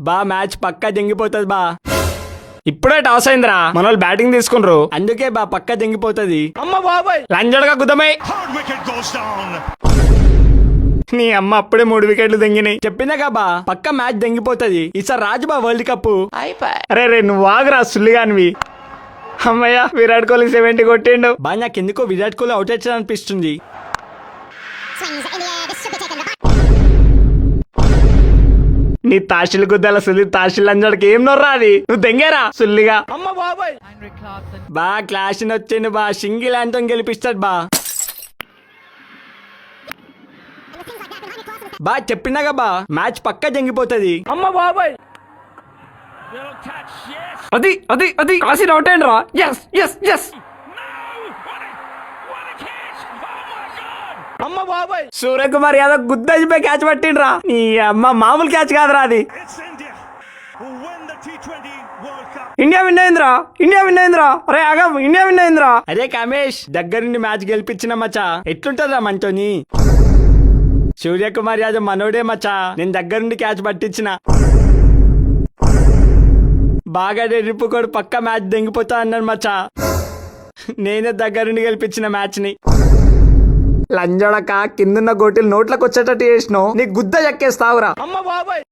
బా మ్యాచ్ పక్కా జంగిపోతుంది బా. ఇప్పుడే టాస్ అయిందిరా, మన వాళ్ళు బ్యాటింగ్ తీసుకుండ్రు, అందుకే బా పక్కా జంగిపోతుంది. అమ్మ బాబాయ్ లంజడగా గుద్దమై నీ అమ్మ అప్పుడే 3 వికెట్లు దెంగినాయి. చెప్పినాగా బా పక్క మ్యాచ్ దెంగిపోతుంది ఈసారి రాజు బా వరల్డ్ కప్. అరే రే నువ్వు ఆగురా సుల్లిగానివి. అమ్మయ్య విరాట్ కోహ్లీ 70 కొట్టిండు బా. నాకు ఎందుకో విరాట్ కోహ్లీ అవుట్ వచ్చా అనిపిస్తుంది. నీ తాషిల్ గుద్దాల సుల్లి తాషిల్ అంజడికి ఏం నొర్రా అది, నువ్వు దెంగేరా సుల్లిగా. అమ్మ బాబాయ్ బా క్లాష్ వచ్చిండు బా, సింగిల్ అంతో గెలిపిస్తాడు బా. బా చెప్పినాగా బా మ్యాచ్ పక్కా జంగిపోతుంది. అమ్మ బాబాయ్ అది అది అది కాసి అవుట్ అయ్యింది రా. ఎస్ ఎస్ ఎస్ అమ్మ బాబాయ్ సూర్యకుమార్ యాదవ్ గుద్దజిపై క్యాచ్ పట్టిండ్రా. నీ అమ్మ మామూలు క్యాచ్ కాదురా అది. ఇండియా విన్ అయిందిరా, ఇండియా విన్ అయిందిరా. అరే ఆగం ఇండియా విన్ అయిందిరా. అరే కామేష్ దగ్గరుండి మ్యాచ్ గెలిపించిన మచ్చా, ఎట్లుంటదిరా మనతోని. సూర్యకుమార్ యాదవ్ మనోడే మచ్చా, నేను దగ్గరుండి క్యాచ్ పట్టించిన. బాగా డెరిపుకోడు పక్క మ్యాచ్ దెంగిపోతా అన్నాడు మచ్చా, నేనే దగ్గరుండి గెలిపించిన మ్యాచ్ ని. లంజడక కిందున్న గోటీలు నోట్లకు వచ్చేటట్టు చేసినావు, నీ గుద్ద చెక్కేస్తావురా. అమ్మ బాబాయ్